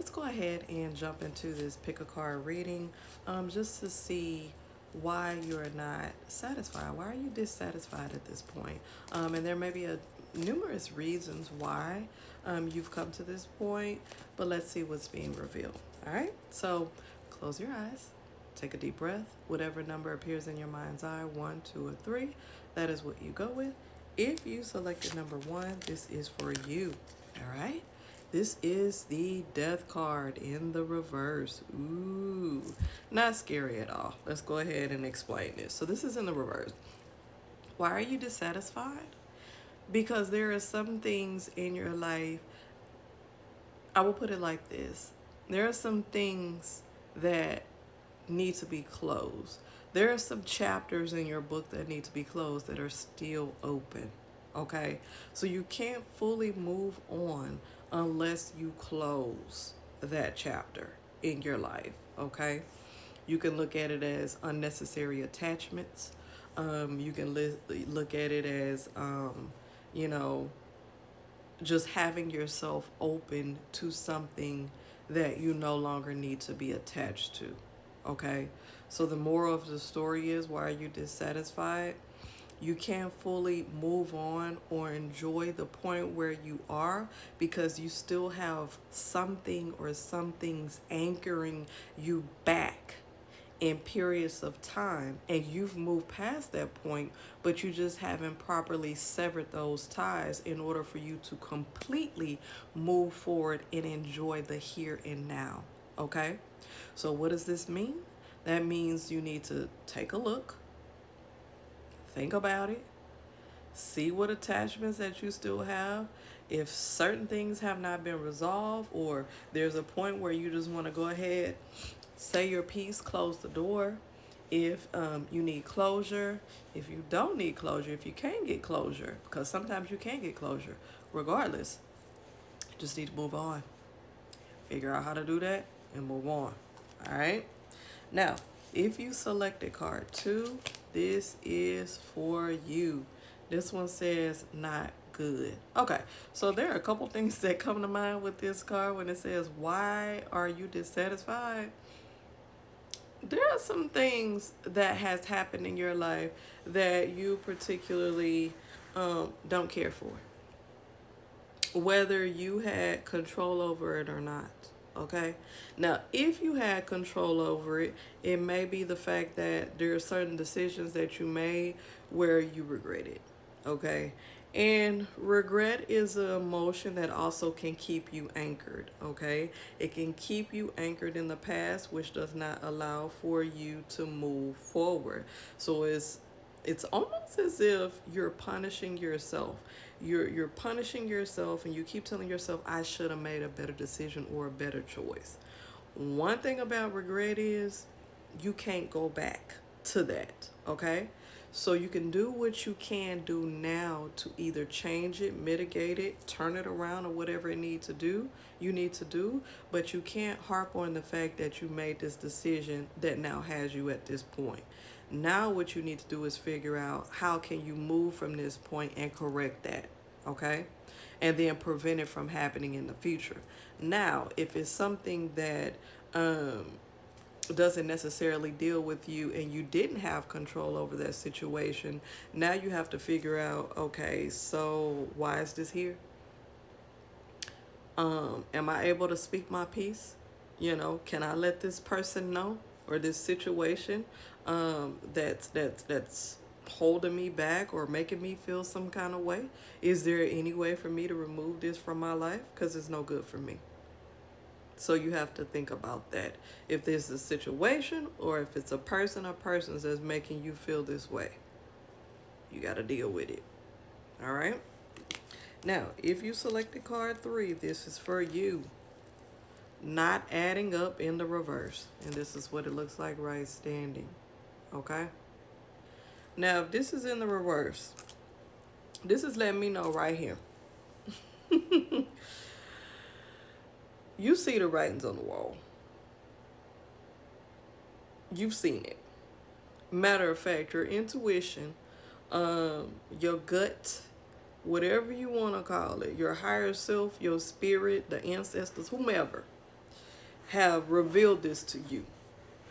let's go ahead and jump into this pick a card reading just to see why you're not satisfied. Why are you dissatisfied at this point? And there may be numerous reasons why you've come to this point, but let's see what's being revealed. All right, so close your eyes, take a deep breath. Whatever number appears in your mind's eye, 1, 2, or 3, that is what you go with. If you selected number 1, this is for you. All right, this is the death card in the reverse. Ooh, not scary at all. Let's go ahead and explain this. So this is in the reverse. Why are you dissatisfied? Because there are some things in your life, I will put it like this. There are some things that need to be closed. There are some chapters in your book that need to be closed that are still open. Okay? So you can't fully move on unless you close that chapter in your life. Okay? You can look at it as unnecessary attachments. You can look at it as, you know, just having yourself open to something that you no longer need to be attached to. Okay, so the moral of the story is, why are you dissatisfied? You can't fully move on or enjoy the point where you are because you still have something or some things anchoring you back in periods of time, and you've moved past that point, but you just haven't properly severed those ties in order for you to completely move forward and enjoy the here and now. Okay, so what does this mean? That means you need to take a look, think about it, see what attachments that you still have. If certain things have not been resolved, or there's a point where you just want to go ahead, say your piece, close the door. If you need closure, if you don't need closure, if you can't get closure, because sometimes you can't get closure, regardless, you just need to move on. Figure out how to do that and move on. All right? Now, if you selected card 2, this is for you. This one says not good. Okay, so there are a couple things that come to mind with this card when it says, why are you dissatisfied? There are some things that has happened in your life that you particularly don't care for, whether you had control over it or not. Okay, now if you had control over it, it may be the fact that there are certain decisions that you made where you regret it. Okay, and regret is an emotion that also can keep you anchored. Okay, it can keep you anchored in the past, which does not allow for you to move forward. So it's almost as if you're punishing yourself. You're punishing yourself, and you keep telling yourself, I should have made a better decision or a better choice. One thing about regret is you can't go back to that. Okay, so you can do what you can do now to either change it, mitigate it, turn it around, or whatever it needs to do, you need to do, but you can't harp on the fact that you made this decision that now has you at this point. Now what you need to do is figure out how can you move from this point and correct that, okay? And then prevent it from happening in the future. Now, if it's something that doesn't necessarily deal with you and you didn't have control over that situation, now you have to figure out, okay, so why is this here? Am I able to speak my piece? You know, can I let this person know, or this situation that's holding me back or making me feel some kind of way? Is there any way for me to remove this from my life? Because it's no good for me. So you have to think about that. If there's a situation or if it's a person or persons that's making you feel this way, you got to deal with it. All right? Now, if you selected card 3, this is for you. Not adding up in the reverse. And this is what it looks like right standing. Okay? Now, if this is in the reverse, this is letting me know right here. You see the writings on the wall. You've seen it. Matter of fact, your intuition, your gut, whatever you want to call it, your higher self, your spirit, the ancestors, whomever, have revealed this to you.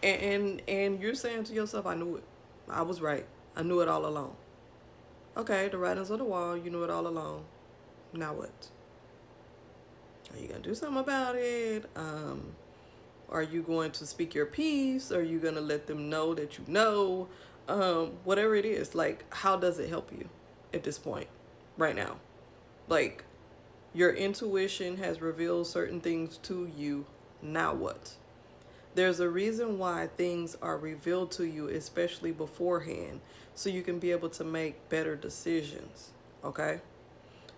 And you're saying to yourself, I knew it. I was right. I knew it all along. Okay, the writings on the wall, you knew it all along. Now what? Are you going to do something about it? Are you going to speak your piece? Are you going to let them know that you know? Whatever it is, like, how does it help you at this point, right now? Like, your intuition has revealed certain things to you. Now what? There's a reason why things are revealed to you, especially beforehand, so you can be able to make better decisions, okay?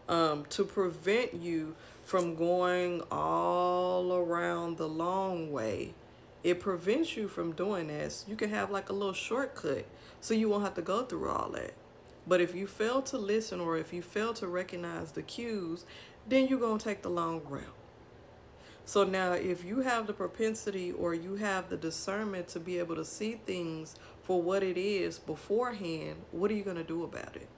To prevent you from going all around the long way. It prevents you from doing this. You can have like a little shortcut so you won't have to go through all that. But if you fail to listen, or if you fail to recognize the cues, then you're going to take the long route. So now if you have the propensity, or you have the discernment to be able to see things for what it is beforehand, what are you going to do about it?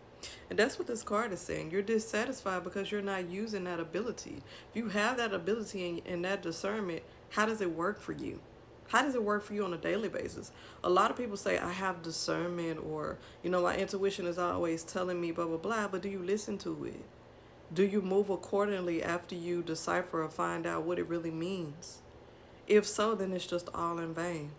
And that's what this card is saying. You're dissatisfied because you're not using that ability. If you have that ability and that discernment, how does it work for you? How does it work for you on a daily basis? A lot of people say, I have discernment, or, my intuition is always telling me blah, blah, blah, but do you listen to it? Do you move accordingly after you decipher or find out what it really means? If so, then it's just all in vain.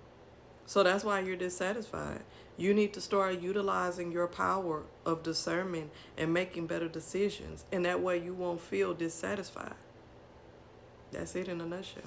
So that's why you're dissatisfied. You need to start utilizing your power of discernment and making better decisions. And that way you won't feel dissatisfied. That's it in a nutshell.